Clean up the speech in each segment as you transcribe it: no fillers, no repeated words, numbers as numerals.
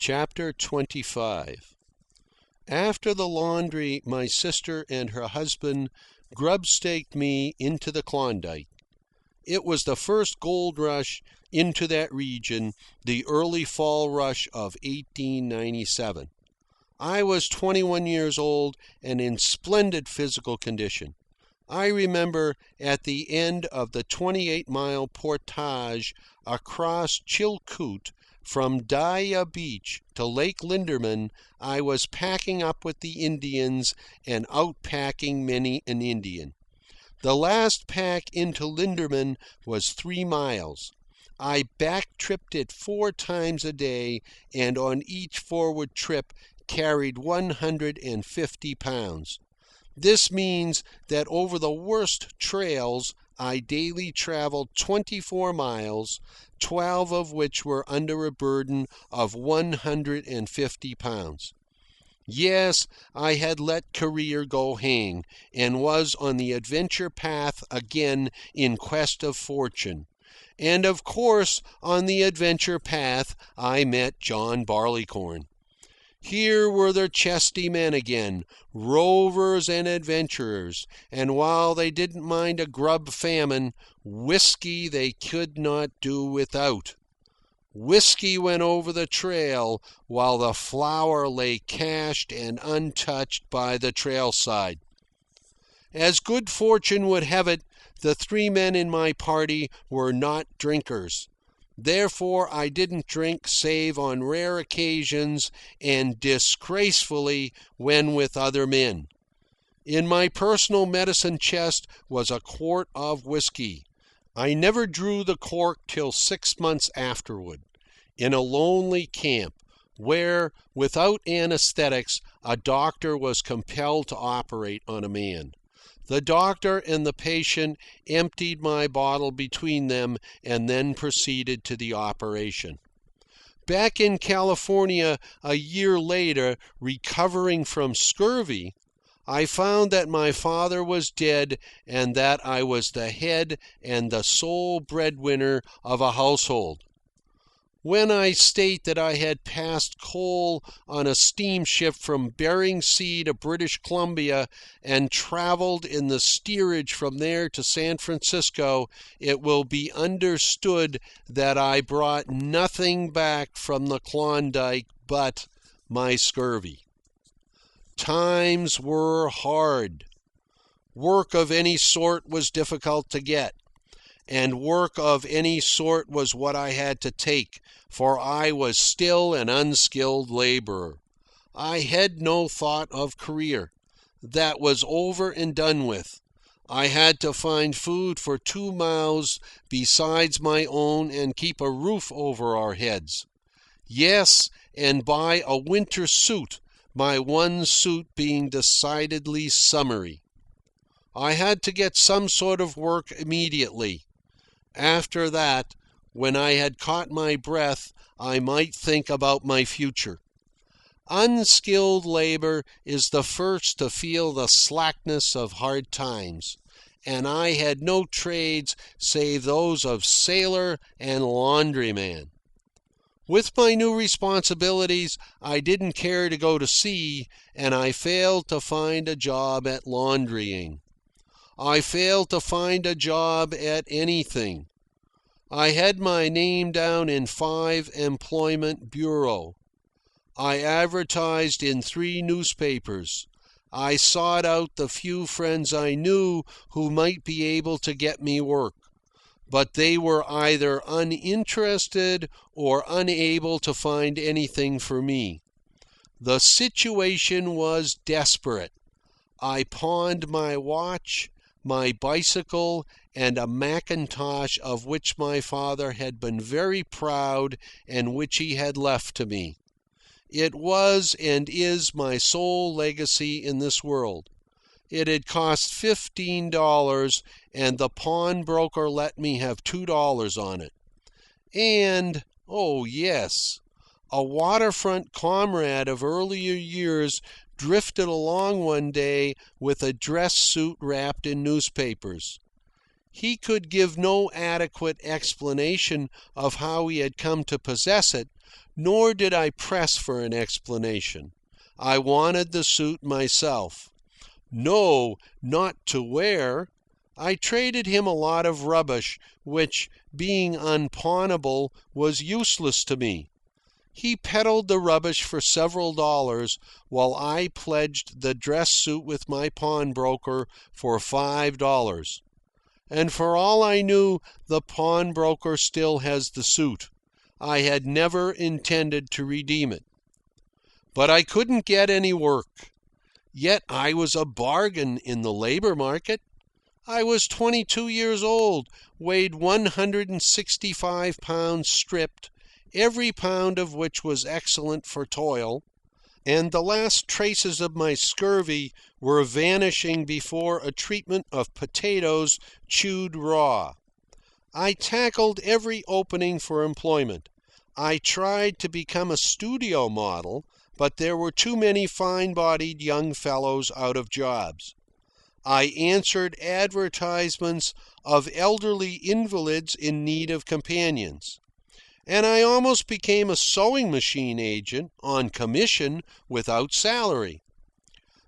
Chapter 25. After the laundry, my sister and her husband grub-staked me into the Klondike. It was the first gold rush into that region, the early fall rush of 1897. I was 21 years old and in splendid physical condition. I remember at the end of the 28-mile portage across Chilkoot from Dyea Beach to Lake Linderman, I was packing up with the Indians and outpacking many an Indian. The last pack into Linderman was 3 miles. I back-tripped it 4 times a day, and on each forward trip carried 150 pounds. This means that over the worst trails, I daily traveled 24 miles, 12 of which were under a burden of 150 pounds. Yes, I had let career go hang, and was on the adventure path again in quest of fortune. And of course, on the adventure path, I met John Barleycorn. Here were the chesty men again, rovers and adventurers, and while they didn't mind a grub famine, whiskey they could not do without. Whiskey went over the trail while the flour lay cached and untouched by the trailside. As good fortune would have it, the 3 men in my party were not drinkers. Therefore, I didn't drink save on rare occasions and disgracefully when with other men. In my personal medicine chest was a quart of whiskey. I never drew the cork till 6 months afterward, in a lonely camp, where, without anaesthetics, a doctor was compelled to operate on a man. The doctor and the patient emptied my bottle between them and then proceeded to the operation. Back in California a year later, recovering from scurvy, I found that my father was dead and that I was the head and the sole breadwinner of a household. When I state that I had passed coal on a steamship from Bering Sea to British Columbia and travelled in the steerage from there to San Francisco, it will be understood that I brought nothing back from the Klondike but my scurvy. Times were hard. Work of any sort was difficult to get, and work of any sort was what I had to take, for I was still an unskilled labourer. I had no thought of career. That was over and done with. I had to find food for 2 mouths besides my own and keep a roof over our heads. Yes, and buy a winter suit, my one suit being decidedly summery. I had to get some sort of work immediately. After that, when I had caught my breath, I might think about my future. Unskilled labour is the first to feel the slackness of hard times, and I had no trades save those of sailor and laundryman. With my new responsibilities, I didn't care to go to sea, and I failed to find a job at laundrying. I failed to find a job at anything. I had my name down in 5 employment bureau. I advertised in 3 newspapers. I sought out the few friends I knew who might be able to get me work, but they were either uninterested or unable to find anything for me. The situation was desperate. I pawned my watch, my bicycle, and a Macintosh of which my father had been very proud and which he had left to me. It was and is my sole legacy in this world. It had cost $15, and the pawnbroker let me have $2 on it. And, oh yes, a waterfront comrade of earlier years drifted along one day with a dress suit wrapped in newspapers. He could give no adequate explanation of how he had come to possess it, nor did I press for an explanation. I wanted the suit myself. No, not to wear. I traded him a lot of rubbish which, being unpawnable, was useless to me. He peddled the rubbish for several dollars, while I pledged the dress suit with my pawnbroker for $5. And for all I knew, the pawnbroker still has the suit. I had never intended to redeem it. But I couldn't get any work. Yet I was a bargain in the labour market. I was 22 years old, weighed 165 pounds stripped, every pound of which was excellent for toil, and the last traces of my scurvy were vanishing before a treatment of potatoes chewed raw. I tackled every opening for employment. I tried to become a studio model, but there were too many fine-bodied young fellows out of jobs. I answered advertisements of elderly invalids in need of companions. And I almost became a sewing machine agent on commission without salary.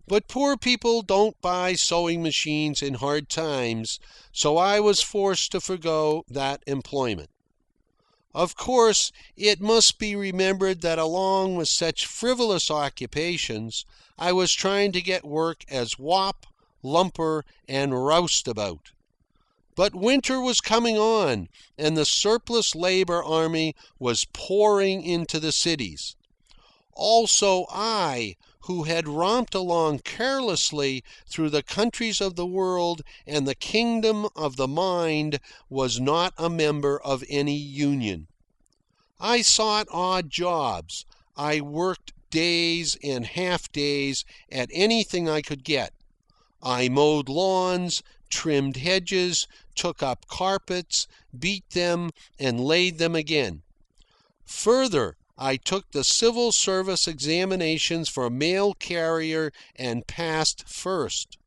But poor people don't buy sewing machines in hard times, so I was forced to forgo that employment. Of course, it must be remembered that along with such frivolous occupations, I was trying to get work as wop, lumper, and roustabout. But winter was coming on, and the surplus labour army was pouring into the cities. Also I, who had romped along carelessly through the countries of the world and the kingdom of the mind, was not a member of any union. I sought odd jobs. I worked days and half-days at anything I could get. I mowed lawns, trimmed hedges, took up carpets, beat them, and laid them again. Further, I took the civil service examinations for mail carrier and passed first.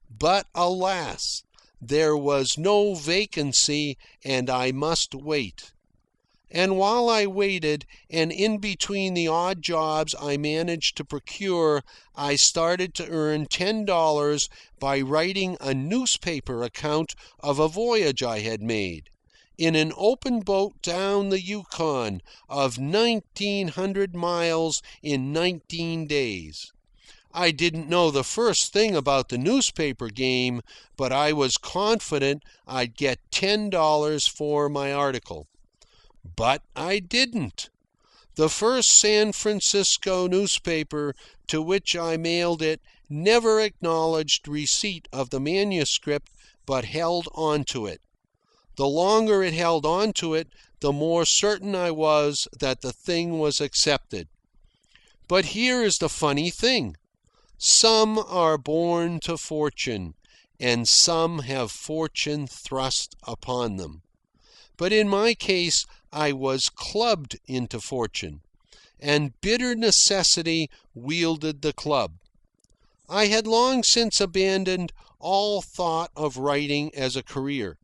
But alas, there was no vacancy, and I must wait. And while I waited, and in between the odd jobs I managed to procure, I started to earn $10 by writing a newspaper account of a voyage I had made, in an open boat down the Yukon of 1,900 miles in 19 days. I didn't know the first thing about the newspaper game, but I was confident I'd get $10 for my article. But I didn't. The first San Francisco newspaper to which I mailed it never acknowledged receipt of the manuscript, but held on to it. The longer it held on to it, the more certain I was that the thing was accepted. But here is the funny thing. Some are born to fortune, and some have fortune thrust upon them. But in my case, I was clubbed into fortune, and bitter necessity wielded the club. I had long since abandoned all thought of writing as a career.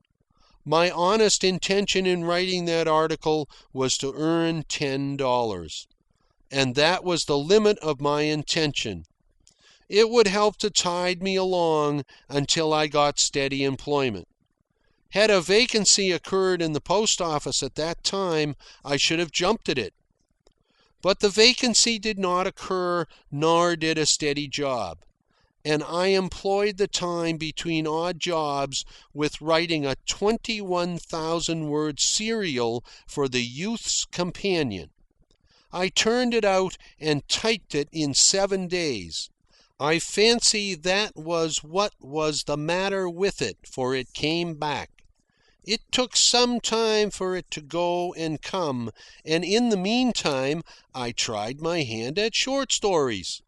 My honest intention in writing that article was to earn $10. And that was the limit of my intention. It would help to tide me along until I got steady employment. Had a vacancy occurred in the post office at that time, I should have jumped at it. But the vacancy did not occur, nor did a steady job. And I employed the time between odd jobs with writing a 21,000-word serial for the Youth's Companion. I turned it out and typed it in 7 days. I fancy that was what was the matter with it, for it came back. It took some time for it to go and come, and in the meantime I tried my hand at short stories.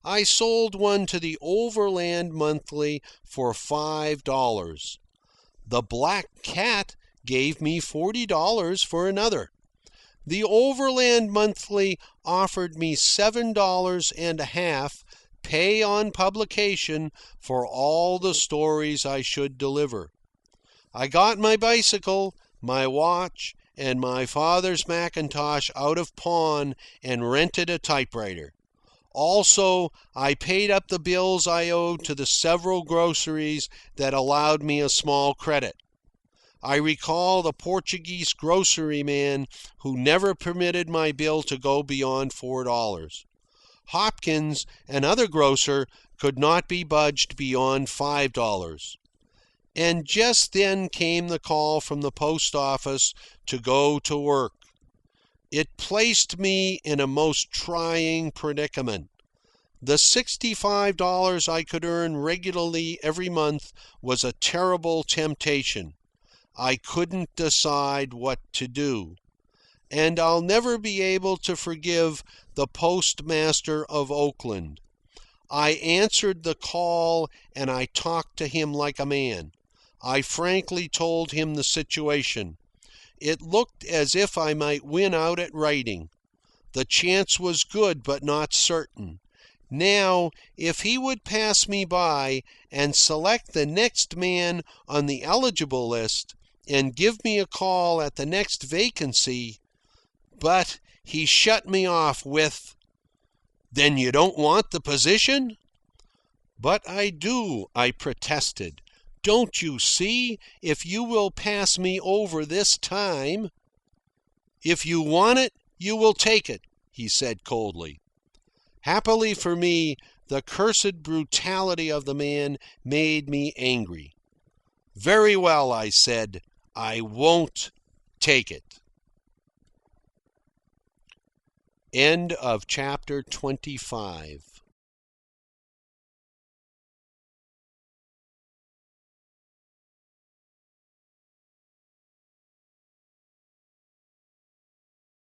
I sold one to the Overland Monthly for $5. The Black Cat gave me $40 for another. The Overland Monthly offered me $7.50, pay on publication, for all the stories I should deliver. I got my bicycle, my watch, and my father's Macintosh out of pawn and rented a typewriter. Also, I paid up the bills I owed to the several groceries that allowed me a small credit. I recall the Portuguese grocery man who never permitted my bill to go beyond $4. Hopkins, another grocer, could not be budged beyond $5. And just then came the call from the post office to go to work. It placed me in a most trying predicament. The $65 I could earn regularly every month was a terrible temptation. I couldn't decide what to do. And I'll never be able to forgive the postmaster of Oakland. I answered the call and I talked to him like a man. I frankly told him the situation. It looked as if I might win out at writing. The chance was good but not certain. Now, if he would pass me by and select the next man on the eligible list and give me a call at the next vacancy, but he shut me off with, "Then you don't want the position?" "But I do," I protested. "Don't you see, if you will pass me over this time?" "If you want it, you will take it," he said coldly. Happily for me, the cursed brutality of the man made me angry. "Very well," I said. "I won't take it." End of chapter 25.